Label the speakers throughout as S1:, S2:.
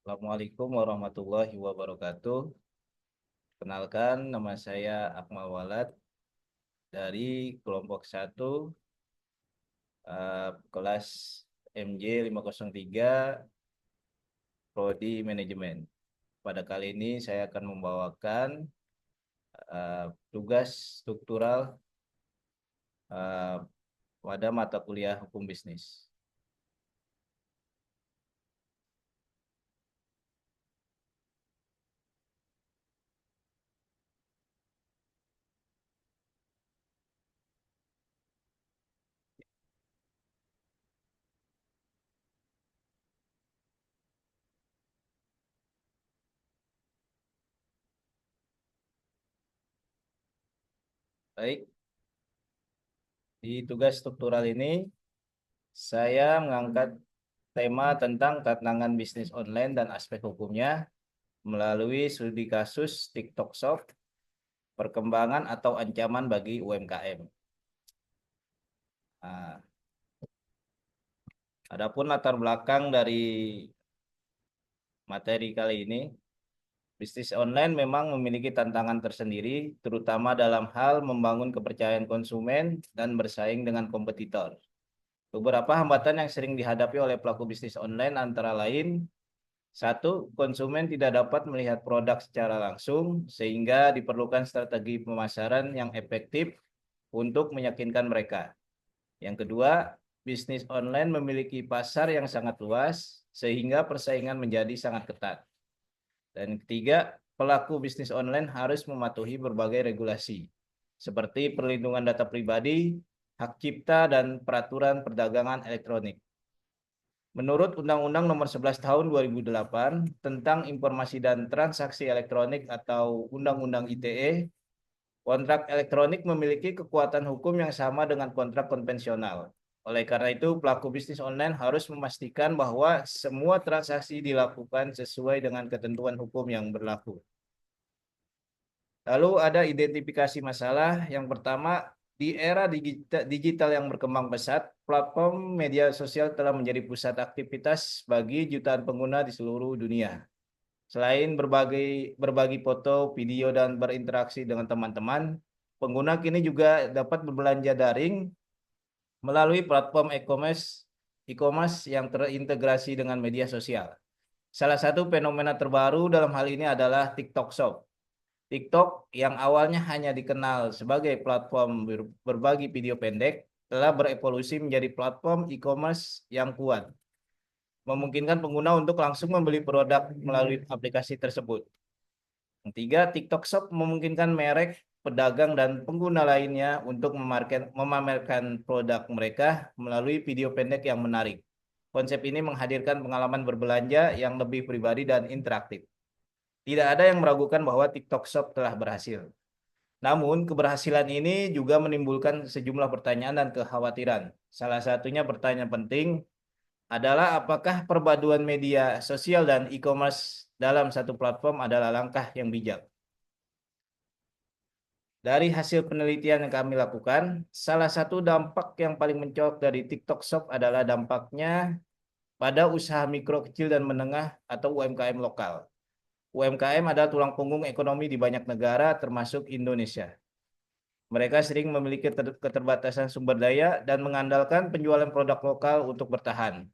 S1: Assalamualaikum warahmatullahi wabarakatuh. Kenalkan, nama saya Akmal Walad dari kelompok 1 kelas MJ 503 Prodi Manajemen. Pada kali ini saya akan membawakan tugas struktural eh, pada mata kuliah Hukum Bisnis. Baik, di tugas struktural ini saya mengangkat tema tentang tantangan bisnis online dan aspek hukumnya melalui studi kasus TikTok Shop, perkembangan atau ancaman bagi UMKM. Nah, adapun latar belakang dari materi kali ini, bisnis online memang memiliki tantangan tersendiri, terutama dalam hal membangun kepercayaan konsumen dan bersaing dengan kompetitor. Beberapa hambatan yang sering dihadapi oleh pelaku bisnis online antara lain: satu, konsumen tidak dapat melihat produk secara langsung, sehingga diperlukan strategi pemasaran yang efektif untuk meyakinkan mereka. Yang kedua, bisnis online memiliki pasar yang sangat luas, sehingga persaingan menjadi sangat ketat. Dan ketiga, pelaku bisnis online harus mematuhi berbagai regulasi, seperti perlindungan data pribadi, hak cipta, dan peraturan perdagangan elektronik. Menurut Undang-Undang Nomor 11 Tahun 2008 tentang Informasi dan Transaksi Elektronik atau Undang-Undang ITE, kontrak elektronik memiliki kekuatan hukum yang sama dengan kontrak konvensional. Oleh karena itu, pelaku bisnis online harus memastikan bahwa semua transaksi dilakukan sesuai dengan ketentuan hukum yang berlaku. Lalu ada identifikasi masalah. Yang pertama, di era digital yang berkembang pesat, platform media sosial telah menjadi pusat aktivitas bagi jutaan pengguna di seluruh dunia. Selain berbagi foto, video, dan berinteraksi dengan teman-teman, pengguna kini juga dapat berbelanja daring melalui platform e-commerce yang terintegrasi dengan media sosial. Salah satu fenomena terbaru dalam hal ini adalah TikTok Shop. TikTok yang awalnya hanya dikenal sebagai platform berbagi video pendek telah berevolusi menjadi platform e-commerce yang kuat, memungkinkan pengguna untuk langsung membeli produk melalui aplikasi tersebut. Yang tiga, TikTok Shop memungkinkan merek, pedagang, dan pengguna lainnya untuk memamerkan produk mereka melalui video pendek yang menarik. Konsep ini menghadirkan pengalaman berbelanja yang lebih pribadi dan interaktif. Tidak ada yang meragukan bahwa TikTok Shop telah berhasil. Namun, keberhasilan ini juga menimbulkan sejumlah pertanyaan dan kekhawatiran. Salah satunya pertanyaan penting adalah apakah perpaduan media sosial dan e-commerce dalam satu platform adalah langkah yang bijak. Dari hasil penelitian yang kami lakukan, salah satu dampak yang paling mencolok dari TikTok Shop adalah dampaknya pada usaha mikro, kecil, dan menengah atau UMKM lokal. UMKM adalah tulang punggung ekonomi di banyak negara, termasuk Indonesia. Mereka sering memiliki keterbatasan sumber daya dan mengandalkan penjualan produk lokal untuk bertahan.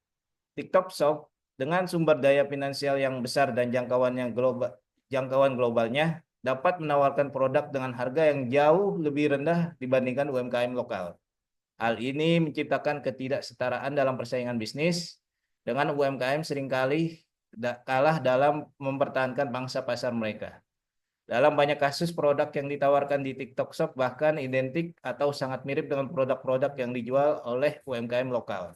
S1: TikTok Shop dengan sumber daya finansial yang besar dan jangkauan globalnya dapat menawarkan produk dengan harga yang jauh lebih rendah dibandingkan UMKM lokal. Hal ini menciptakan ketidaksetaraan dalam persaingan bisnis, dengan UMKM seringkali kalah dalam mempertahankan pangsa pasar mereka. Dalam banyak kasus, produk yang ditawarkan di TikTok Shop bahkan identik atau sangat mirip dengan produk-produk yang dijual oleh UMKM lokal.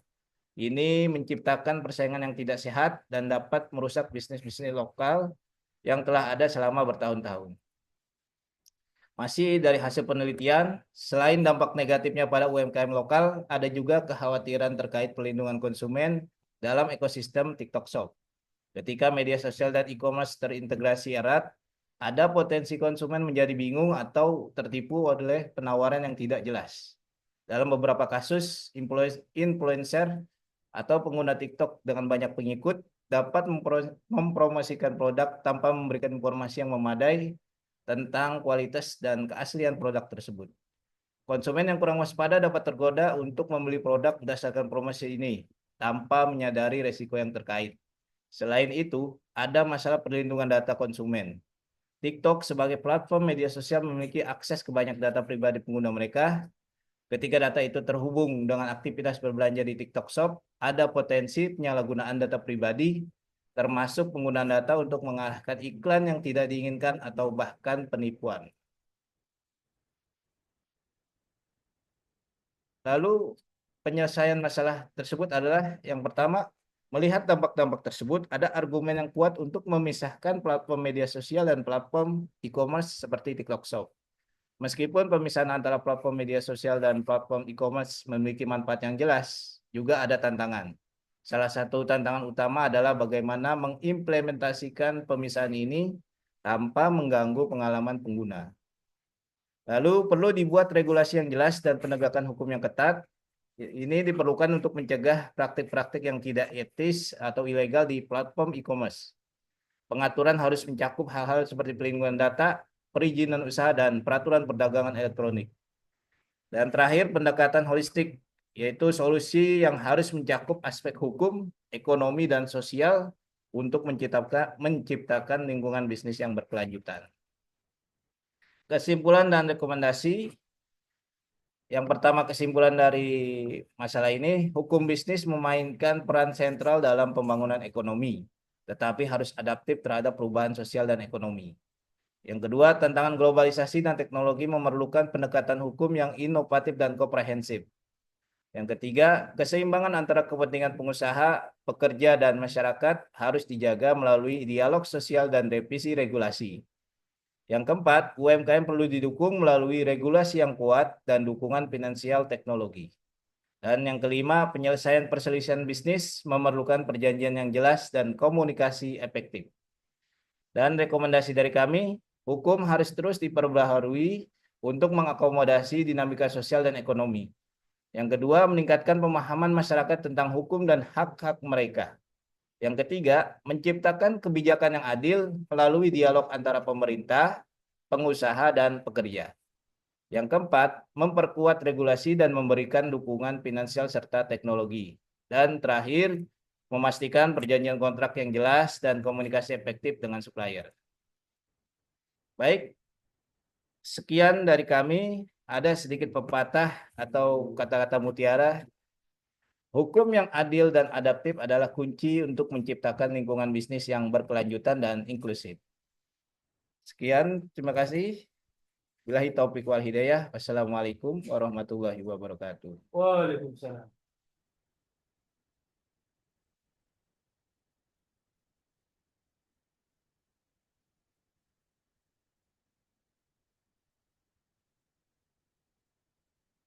S1: Ini menciptakan persaingan yang tidak sehat dan dapat merusak bisnis-bisnis lokal yang telah ada selama bertahun-tahun. Masih dari hasil penelitian, selain dampak negatifnya pada UMKM lokal, ada juga kekhawatiran terkait perlindungan konsumen dalam ekosistem TikTok Shop. Ketika media sosial dan e-commerce terintegrasi erat, ada potensi konsumen menjadi bingung atau tertipu oleh penawaran yang tidak jelas. Dalam beberapa kasus, influencer atau pengguna TikTok dengan banyak pengikut dapat mempromosikan produk tanpa memberikan informasi yang memadai tentang kualitas dan keaslian produk tersebut. Konsumen yang kurang waspada dapat tergoda untuk membeli produk berdasarkan promosi ini tanpa menyadari resiko yang terkait. Selain itu, ada masalah perlindungan data konsumen. TikTok sebagai platform media sosial memiliki akses ke banyak data pribadi pengguna mereka. Ketika data itu terhubung dengan aktivitas berbelanja di TikTok Shop, ada potensi penyalahgunaan data pribadi, termasuk penggunaan data untuk mengarahkan iklan yang tidak diinginkan atau bahkan penipuan. Lalu penyelesaian masalah tersebut adalah yang pertama, melihat dampak-dampak tersebut, ada argumen yang kuat untuk memisahkan platform media sosial dan platform e-commerce seperti TikTok Shop. Meskipun pemisahan antara platform media sosial dan platform e-commerce memiliki manfaat yang jelas, juga ada tantangan. Salah satu tantangan utama adalah bagaimana mengimplementasikan pemisahan ini tanpa mengganggu pengalaman pengguna. Lalu perlu dibuat regulasi yang jelas dan penegakan hukum yang ketat. Ini diperlukan untuk mencegah praktik-praktik yang tidak etis atau ilegal di platform e-commerce. Pengaturan harus mencakup hal-hal seperti pelindungan data, perizinan usaha, dan peraturan perdagangan elektronik. Dan terakhir, pendekatan holistik, yaitu solusi yang harus mencakup aspek hukum, ekonomi, dan sosial untuk menciptakan lingkungan bisnis yang berkelanjutan. Kesimpulan dan rekomendasi. Yang pertama, kesimpulan dari masalah ini, hukum bisnis memainkan peran sentral dalam pembangunan ekonomi, tetapi harus adaptif terhadap perubahan sosial dan ekonomi. Yang kedua, tantangan globalisasi dan teknologi memerlukan pendekatan hukum yang inovatif dan komprehensif. Yang ketiga, keseimbangan antara kepentingan pengusaha, pekerja, dan masyarakat harus dijaga melalui dialog sosial dan revisi regulasi. Yang keempat, UMKM perlu didukung melalui regulasi yang kuat dan dukungan finansial teknologi. Dan yang kelima, penyelesaian perselisihan bisnis memerlukan perjanjian yang jelas dan komunikasi efektif. Dan rekomendasi dari kami, hukum harus terus diperbaharui untuk mengakomodasi dinamika sosial dan ekonomi. Yang kedua, meningkatkan pemahaman masyarakat tentang hukum dan hak-hak mereka. Yang ketiga, menciptakan kebijakan yang adil melalui dialog antara pemerintah, pengusaha, dan pekerja. Yang keempat, memperkuat regulasi dan memberikan dukungan finansial serta teknologi. Dan terakhir, memastikan perjanjian kontrak yang jelas dan komunikasi efektif dengan supplier. Baik, sekian dari kami. Ada sedikit pepatah atau kata-kata mutiara. Hukum yang adil dan adaptif adalah kunci untuk menciptakan lingkungan bisnis yang berkelanjutan dan inklusif. Sekian, terima kasih. Billahi taufiq wal hidayah. Wassalamualaikum warahmatullahi wabarakatuh.
S2: Waalaikumsalam.